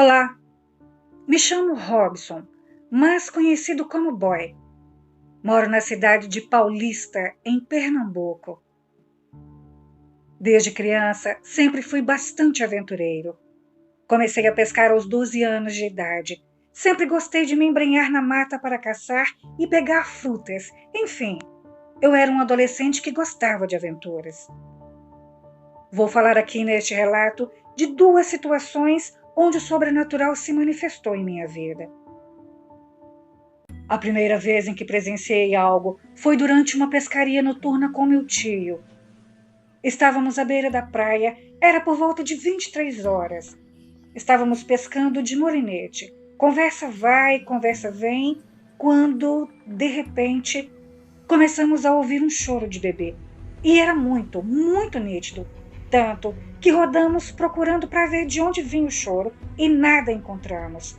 Olá, me chamo Robson, mas conhecido como Boy. Moro na cidade de Paulista, em Pernambuco. Desde criança, sempre fui bastante aventureiro. Comecei a pescar aos 12 anos de idade. Sempre gostei de me embrenhar na mata para caçar e pegar frutas. Enfim, eu era um adolescente que gostava de aventuras. Vou falar aqui neste relato de duas situações onde o sobrenatural se manifestou em minha vida. A primeira vez em que presenciei algo foi durante uma pescaria noturna com meu tio. Estávamos à beira da praia, era por volta de 23 horas. Estávamos pescando de molinete. Conversa vai, conversa vem, quando, de repente, começamos a ouvir um choro de bebê. E era muito, muito nítido. Tanto que rodamos procurando para ver de onde vinha o choro e nada encontramos.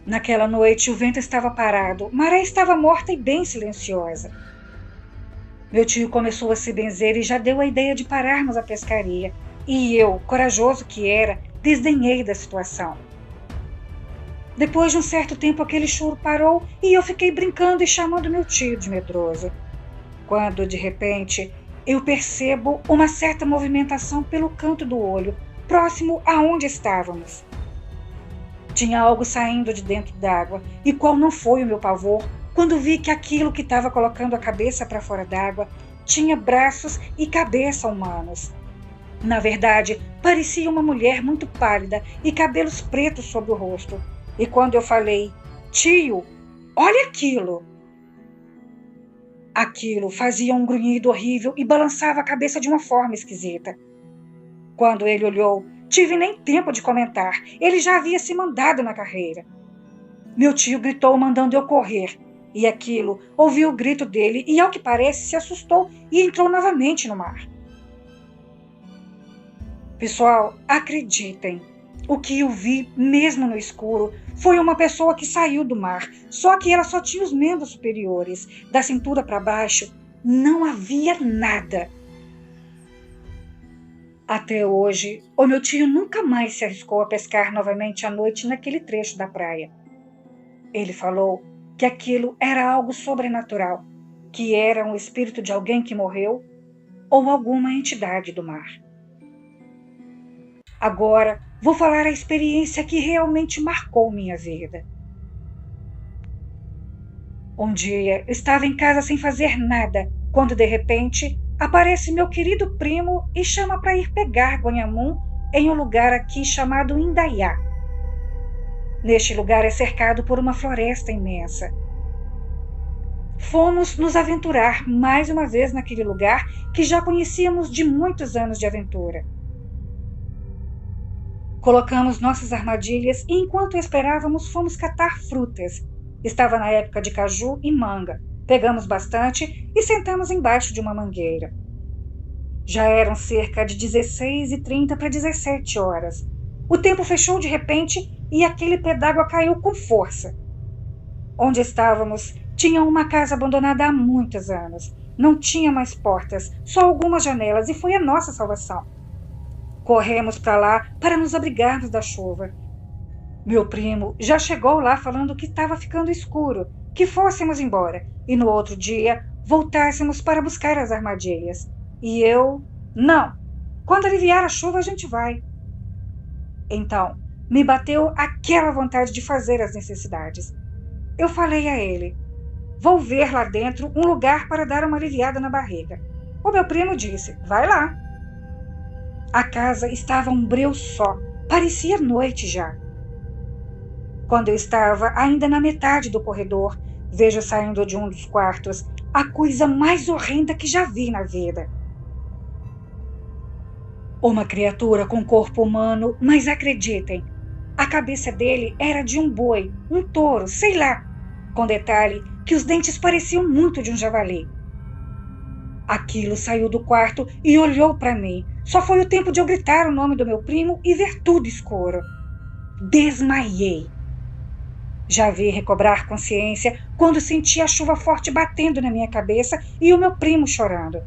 Naquela noite o vento estava parado, maré estava morta e bem silenciosa. Meu tio começou a se benzer e já deu a ideia de pararmos a pescaria. E eu, corajoso que era, desdenhei da situação. Depois de um certo tempo aquele choro parou e eu fiquei brincando e chamando meu tio de medroso. Quando, de repente, eu percebo uma certa movimentação pelo canto do olho, próximo aonde estávamos. Tinha algo saindo de dentro d'água, e qual não foi o meu pavor quando vi que aquilo que estava colocando a cabeça para fora d'água tinha braços e cabeça humanos. Na verdade, parecia uma mulher muito pálida e cabelos pretos sobre o rosto. E quando eu falei, tio, olha aquilo! Aquilo fazia um grunhido horrível e balançava a cabeça de uma forma esquisita. Quando ele olhou, tive nem tempo de comentar, ele já havia se mandado na carreira. Meu tio gritou mandando eu correr, e aquilo ouviu o grito dele e, ao que parece, se assustou e entrou novamente no mar. Pessoal, acreditem, o que eu vi, mesmo no escuro, foi uma pessoa que saiu do mar, só que ela só tinha os membros superiores, da cintura para baixo, não havia nada. Até hoje, o meu tio nunca mais se arriscou a pescar novamente à noite naquele trecho da praia. Ele falou que aquilo era algo sobrenatural, que era um espírito de alguém que morreu ou alguma entidade do mar. Agora, vou falar a experiência que realmente marcou minha vida. Um dia, estava em casa sem fazer nada, quando de repente aparece meu querido primo e chama para ir pegar Gonhamum em um lugar aqui chamado Indaiá. Neste lugar é cercado por uma floresta imensa. Fomos nos aventurar mais uma vez naquele lugar que já conhecíamos de muitos anos de aventura. Colocamos nossas armadilhas e enquanto esperávamos fomos catar frutas. Estava na época de caju e manga. Pegamos bastante e sentamos embaixo de uma mangueira. Já eram cerca de 16h30 para 17 horas. O tempo fechou de repente e aquele pé d'água caiu com força. Onde estávamos tinha uma casa abandonada há muitos anos. Não tinha mais portas, só algumas janelas e foi a nossa salvação. Corremos para lá para nos abrigarmos da chuva. Meu primo já chegou lá falando que estava ficando escuro, que fôssemos embora e no outro dia voltássemos para buscar as armadilhas. E eu, não, quando aliviar a chuva a gente vai. Então, me bateu aquela vontade de fazer as necessidades. Eu falei a ele, vou ver lá dentro um lugar para dar uma aliviada na barriga. O meu primo disse, vai lá. A casa estava um breu só, parecia noite já. Quando eu estava ainda na metade do corredor, vejo saindo de um dos quartos a coisa mais horrenda que já vi na vida. Uma criatura com corpo humano, mas acreditem, a cabeça dele era de um boi, um touro, sei lá, com detalhe que os dentes pareciam muito de um javali. Aquilo saiu do quarto e olhou para mim. Só foi o tempo de eu gritar o nome do meu primo e ver tudo escuro. Desmaiei. Já vi recobrar consciência quando senti a chuva forte batendo na minha cabeça e o meu primo chorando.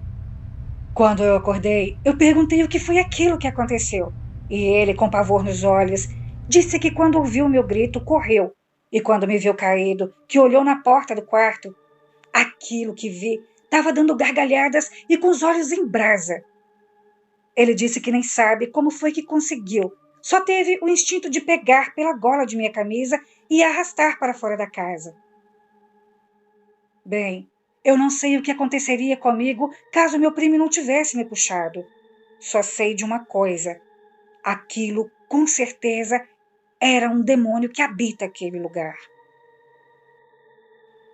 Quando eu acordei, eu perguntei o que foi aquilo que aconteceu. E ele, com pavor nos olhos, Disse que quando ouviu meu grito, correu, e quando me viu caído, que olhou na porta do quarto, aquilo que vi estava dando gargalhadas e com os olhos em brasa. Ele disse que nem sabe como foi que conseguiu. Só teve o instinto de pegar pela gola de minha camisa e arrastar para fora da casa. Bem, eu não sei o que aconteceria comigo caso meu primo não tivesse me puxado. Só sei de uma coisa: aquilo, com certeza, era um demônio que habita aquele lugar.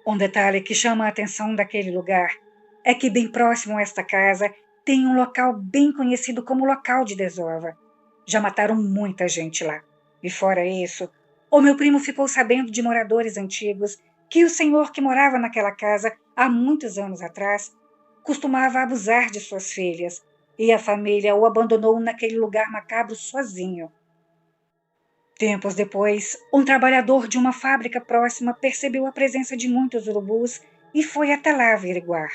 Um detalhe que chama a atenção daquele lugar é que, bem próximo a esta casa, tem um local bem conhecido como local de desova. Já mataram muita gente lá. E fora isso, o meu primo ficou sabendo de moradores antigos que o senhor que morava naquela casa há muitos anos atrás costumava abusar de suas filhas e a família o abandonou naquele lugar macabro sozinho. Tempos depois, um trabalhador de uma fábrica próxima percebeu a presença de muitos urubus e foi até lá averiguar.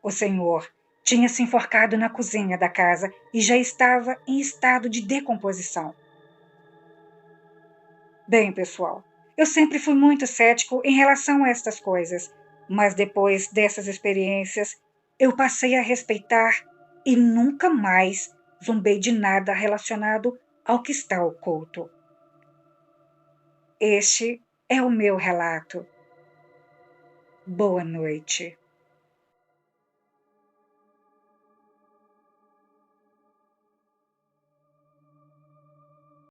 O senhor tinha se enforcado na cozinha da casa e já estava em estado de decomposição. Bem, pessoal, eu sempre fui muito cético em relação a estas coisas, mas depois dessas experiências, eu passei a respeitar e nunca mais zombei de nada relacionado ao que está oculto. Este é o meu relato. Boa noite.